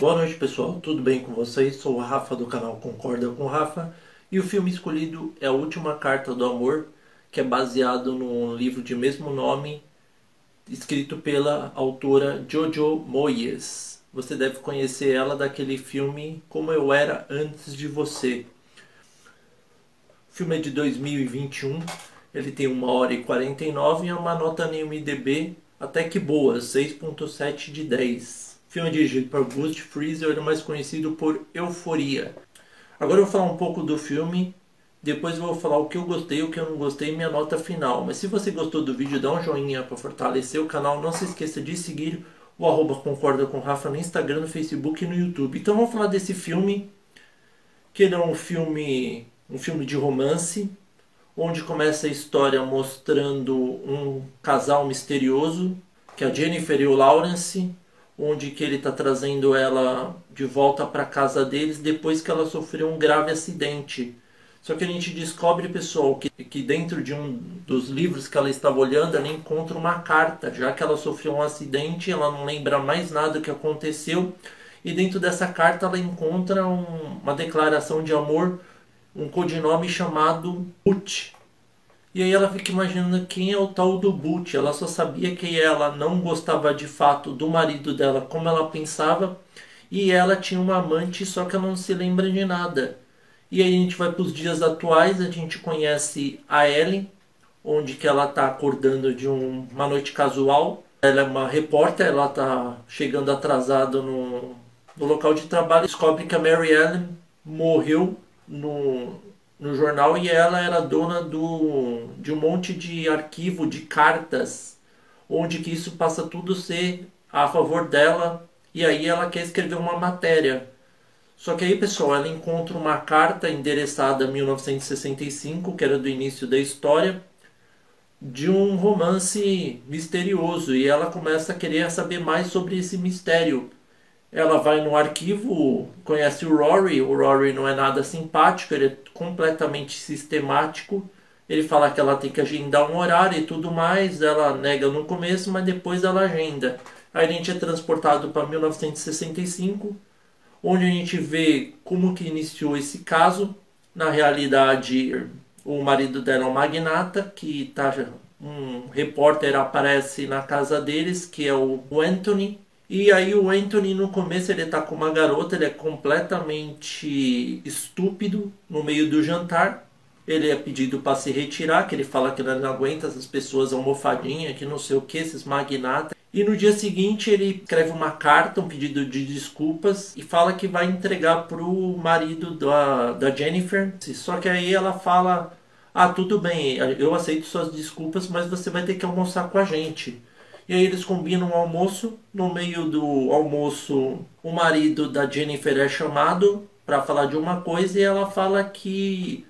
Boa noite, pessoal, tudo bem com vocês? Sou o Rafa do canal Concorda com Rafa e o filme escolhido é A Última Carta do Amor, que é baseado no livro de mesmo nome, escrito pela autora Jojo Moyes. Você deve conhecer ela daquele filme Como Eu Era Antes de Você. O filme é de 2021, ele tem 1h49 e é uma nota no IMDb até que boa, 6.7 de 10. O filme é dirigido por Gus Freezer, ele é mais conhecido por Euforia. Agora eu vou falar um pouco do filme, depois eu vou falar o que eu gostei, o que eu não gostei e minha nota final. Mas se você gostou do vídeo, dá um joinha para fortalecer o canal. Não se esqueça de seguir o @Concorda com Rafa no Instagram, no Facebook e no YouTube. Então vamos falar desse filme, que ele é um filme de romance, onde começa a história mostrando um casal misterioso, que é a Jennifer e o Lawrence, onde que ele está trazendo ela de volta para a casa deles depois que ela sofreu um grave acidente. Só que a gente descobre, pessoal, que dentro de um dos livros que ela estava olhando, ela encontra uma carta. Já que ela sofreu um acidente, ela não lembra mais nada do que aconteceu. E dentro dessa carta ela encontra uma declaração de amor, um codinome chamado Butch. E aí ela fica imaginando quem é o tal do Butch. Ela só sabia que ela não gostava de fato do marido dela como ela pensava. E ela tinha uma amante, só que ela não se lembra de nada. E aí a gente vai para os dias atuais, a gente conhece a Ellie, onde que ela está acordando de uma noite casual. Ela é uma repórter, ela está chegando atrasada no local de trabalho. Descobre que a Mary Ellen morreu no jornal e ela era dona de um monte de arquivo de cartas, onde que isso passa tudo a ser a favor dela, e aí ela quer escrever uma matéria. Só que aí, pessoal, ela encontra uma carta endereçada em 1965, que era do início da história, de um romance misterioso, e ela começa a querer saber mais sobre esse mistério. Ela vai no arquivo, conhece o Rory não é nada simpático, ele é completamente sistemático. Ele fala que ela tem que agendar um horário e tudo mais, ela nega no começo, mas depois ela agenda. Aí a gente é transportado para 1965, onde a gente vê como que iniciou esse caso. Na realidade, o marido dela é um magnata, um repórter aparece na casa deles, que é o Anthony. E aí o Anthony no começo ele tá com uma garota, ele é completamente estúpido no meio do jantar. Ele é pedido para se retirar, que ele fala que ele não aguenta essas pessoas almofadinhas, que não sei o que, esses magnatas. E no dia seguinte ele escreve uma carta, um pedido de desculpas e fala que vai entregar pro marido da Jennifer. Só que aí ela fala, tudo bem, eu aceito suas desculpas, mas você vai ter que almoçar com a gente. E aí eles combinam um almoço. No meio do almoço, o marido da Jennifer é chamado para falar de uma coisa e ela fala que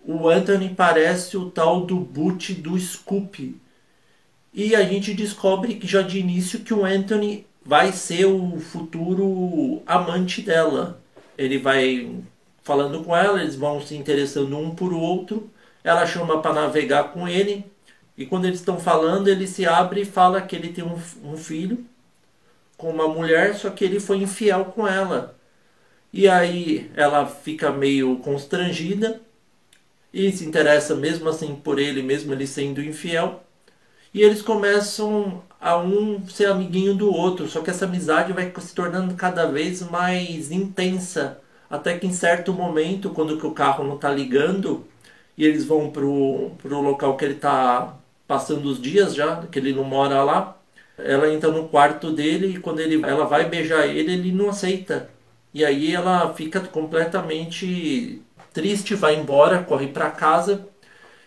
o Anthony parece o tal do Butch do Scoop. E a gente descobre que já de início que o Anthony vai ser o futuro amante dela. Ele vai falando com ela, eles vão se interessando um por outro. Ela chama para navegar com ele. E quando eles estão falando, ele se abre e fala que ele tem um filho com uma mulher, só que ele foi infiel com ela. E aí ela fica meio constrangida e se interessa mesmo assim por ele, mesmo ele sendo infiel. E eles começam a um ser amiguinho do outro, só que essa amizade vai se tornando cada vez mais intensa. Até que em certo momento, quando que o carro não está ligando, e eles vão pro local que ele está passando os dias já, que ele não mora lá, ela entra no quarto dele e quando ela vai beijar ele não aceita. E aí ela fica completamente triste, vai embora, corre para casa.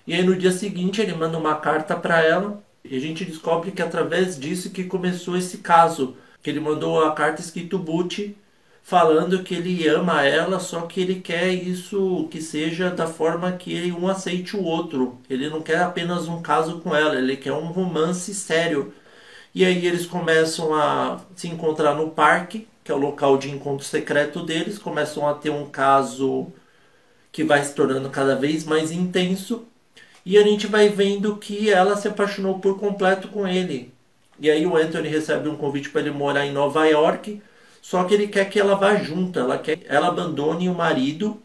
E aí no dia seguinte ele manda uma carta para ela e a gente descobre que através disso que começou esse caso, que ele mandou a carta escrito Butch, falando que ele ama ela, só que ele quer isso que seja da forma que um aceite o outro. Ele não quer apenas um caso com ela, ele quer um romance sério. E aí eles começam a se encontrar no parque, que é o local de encontro secreto deles, começam a ter um caso que vai se tornando cada vez mais intenso. E a gente vai vendo que ela se apaixonou por completo com ele. E aí o Anthony recebe um convite para ele morar em Nova York. Só que ele quer que ela vá junto, ela quer que ela abandone o marido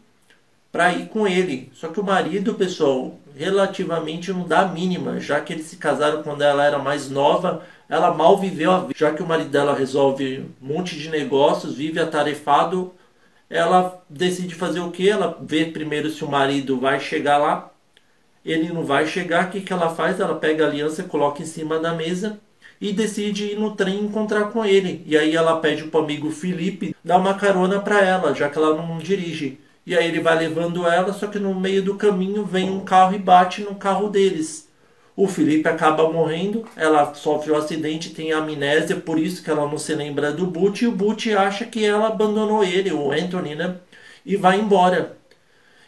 para ir com ele. Só que o marido, pessoal, relativamente não dá a mínima, já que eles se casaram quando ela era mais nova, ela mal viveu a vida. Já que o marido dela resolve um monte de negócios, vive atarefado, ela decide fazer o que? Ela vê primeiro se o marido vai chegar lá. Ele não vai chegar, o que ela faz? Ela pega a aliança, coloca em cima da mesa e decide ir no trem encontrar com ele. E aí ela pede pro amigo Felipe dar uma carona para ela, já que ela não dirige. E aí ele vai levando ela, só que no meio do caminho vem um carro e bate no carro deles. O Felipe acaba morrendo, ela sofre um acidente, tem amnésia, por isso que ela não se lembra do Butch, e o Butch acha que ela abandonou ele, o Anthony, né? E vai embora.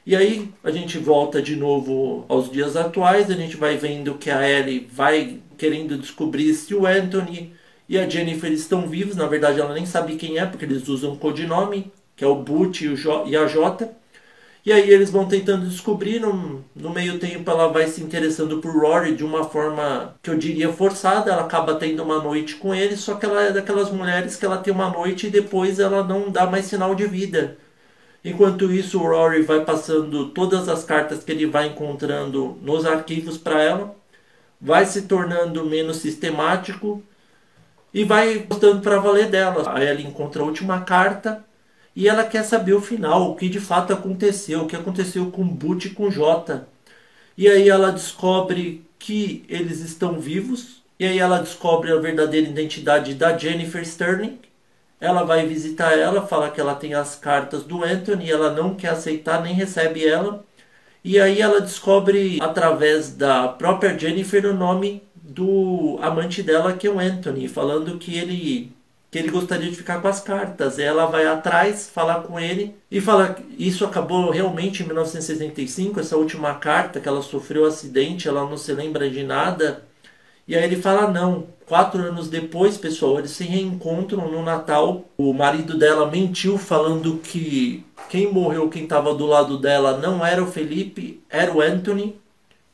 E aí a gente volta de novo aos dias atuais, a gente vai vendo que a Ellie vai querendo descobrir se o Anthony e a Jennifer estão vivos. Na verdade ela nem sabe quem é, porque eles usam um codinome, que é o Butch e a Jota. E aí eles vão tentando descobrir, no meio tempo ela vai se interessando por Rory de uma forma que eu diria forçada, ela acaba tendo uma noite com ele, só que ela é daquelas mulheres que ela tem uma noite e depois ela não dá mais sinal de vida. Enquanto isso, o Rory vai passando todas as cartas que ele vai encontrando nos arquivos para ela, vai se tornando menos sistemático e vai gostando para valer dela. Aí ela encontra a última carta e ela quer saber o final, o que de fato aconteceu, o que aconteceu com Butch e com Jota. E aí ela descobre que eles estão vivos, e aí ela descobre a verdadeira identidade da Jennifer Sterling. Ela vai visitar ela, fala que ela tem as cartas do Anthony, ela não quer aceitar, nem recebe ela. E aí ela descobre, através da própria Jennifer, o nome do amante dela, que é o Anthony, falando que ele gostaria de ficar com as cartas. Ela vai atrás, falar com ele e fala que isso acabou realmente em 1965, essa última carta, que ela sofreu um acidente, ela não se lembra de nada. E aí ele fala não. 4 anos depois, pessoal, eles se reencontram no Natal. O marido dela mentiu falando que quem morreu, quem estava do lado dela, não era o Felipe, era o Anthony.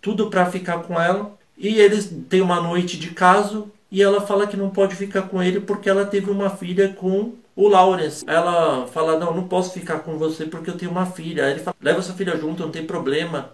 Tudo para ficar com ela. E eles têm uma noite de caso e ela fala que não pode ficar com ele porque ela teve uma filha com o Lawrence. Ela fala, não posso ficar com você porque eu tenho uma filha. Aí ele fala, leva sua filha junto, não tem problema.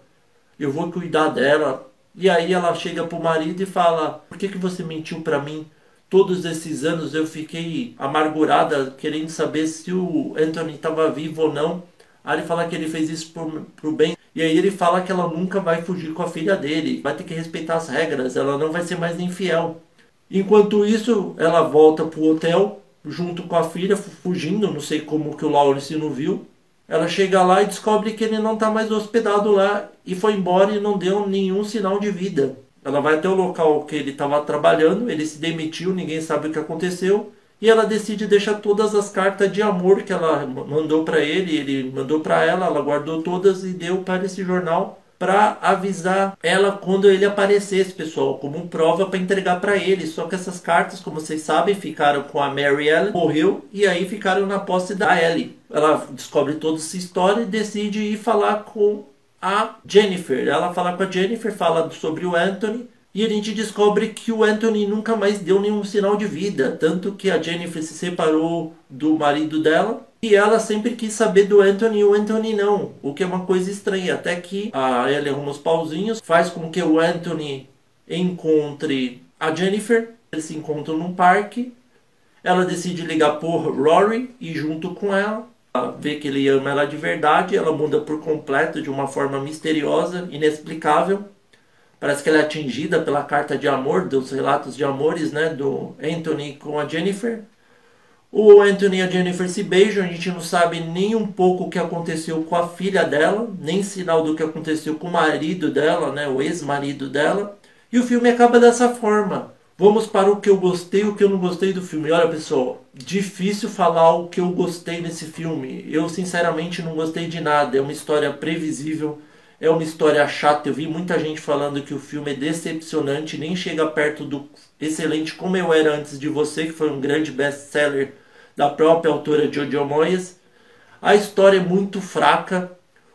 Eu vou cuidar dela. E aí ela chega pro marido e fala, por que você mentiu para mim? Todos esses anos eu fiquei amargurada, querendo saber se o Anthony estava vivo ou não. Aí ele fala que ele fez isso pro bem. E aí ele fala que ela nunca vai fugir com a filha dele. Vai ter que respeitar as regras, ela não vai ser mais infiel. Enquanto isso, ela volta pro hotel, junto com a filha, fugindo. Não sei como que o Lawrence não viu. Ela chega lá e descobre que ele não está mais hospedado lá e foi embora e não deu nenhum sinal de vida. Ela vai até o local que ele estava trabalhando, ele se demitiu, ninguém sabe o que aconteceu. E ela decide deixar todas as cartas de amor que ela mandou para ele mandou para ela guardou todas e deu para esse jornal para avisar ela quando ele aparecesse, pessoal, como prova para entregar para ele. Só que essas cartas, como vocês sabem, ficaram com a Mary Ellen, morreu, e aí ficaram na posse da Ellie. Ela descobre toda essa história e decide ir falar com a Jennifer. Ela fala com a Jennifer, fala sobre o Anthony, e a gente descobre que o Anthony nunca mais deu nenhum sinal de vida. Tanto que a Jennifer se separou do marido dela. E ela sempre quis saber do Anthony e o Anthony não. O que é uma coisa estranha. Até que a Ellie arruma os pauzinhos. Faz com que o Anthony encontre a Jennifer. Eles se encontram num parque. Ela decide ligar por Rory e junto com ela. Ela vê que ele ama ela de verdade. Ela muda por completo de uma forma misteriosa, inexplicável. Parece que ela é atingida pela carta de amor, dos relatos de amores, né, do Anthony com a Jennifer. O Anthony e a Jennifer se beijam, a gente não sabe nem um pouco o que aconteceu com a filha dela, nem sinal do que aconteceu com o marido dela, né, o ex-marido dela. E o filme acaba dessa forma. Vamos para o que eu gostei e o que eu não gostei do filme. Olha, pessoal, difícil falar o que eu gostei nesse filme. Eu, sinceramente, não gostei de nada. É uma história previsível. É uma história chata. Eu vi muita gente falando que o filme é decepcionante, nem chega perto do excelente Como Eu Era Antes de Você, que foi um grande best-seller da própria autora Jojo Moyes. A história é muito fraca.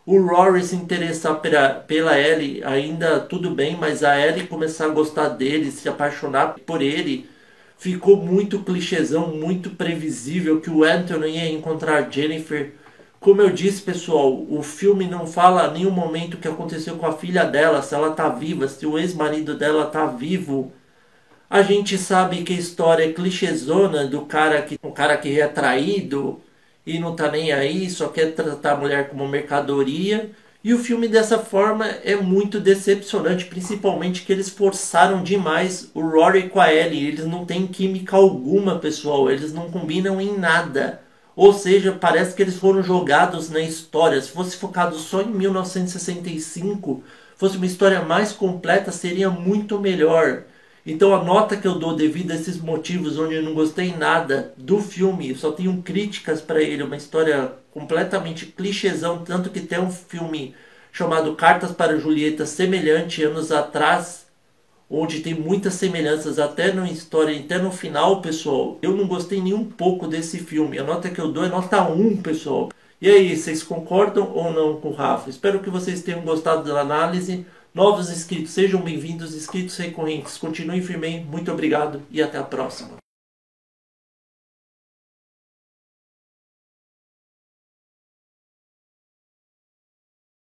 O Rory se interessar pela Ellie ainda tudo bem, mas a Ellie começar a gostar dele, se apaixonar por ele, Ficou muito clichêzão, muito previsível que o Anthony ia encontrar Jennifer. Como eu disse, pessoal, o filme não fala em nenhum momento o que aconteceu com a filha dela, se ela tá viva, se o ex-marido dela tá vivo. A gente sabe que a história é clichêzona do cara que é traído e não tá nem aí, só quer tratar a mulher como mercadoria. E o filme dessa forma é muito decepcionante, principalmente que eles forçaram demais o Rory com a Ellie. Eles não têm química alguma, pessoal, eles não combinam em nada. Ou seja, parece que eles foram jogados na história. Se fosse focado só em 1965, fosse uma história mais completa, seria muito melhor. Então a nota que eu dou devido a esses motivos onde eu não gostei nada do filme, só tenho críticas para ele, uma história completamente clichêzão, tanto que tem um filme chamado Cartas para Julieta semelhante anos atrás, onde tem muitas semelhanças até na história, até no final, pessoal. Eu não gostei nem um pouco desse filme. A nota que eu dou é nota 1, pessoal. E aí, vocês concordam ou não com o Rafa? Espero que vocês tenham gostado da análise. Novos inscritos, sejam bem-vindos, inscritos recorrentes. Continuem firme, muito obrigado e até a próxima.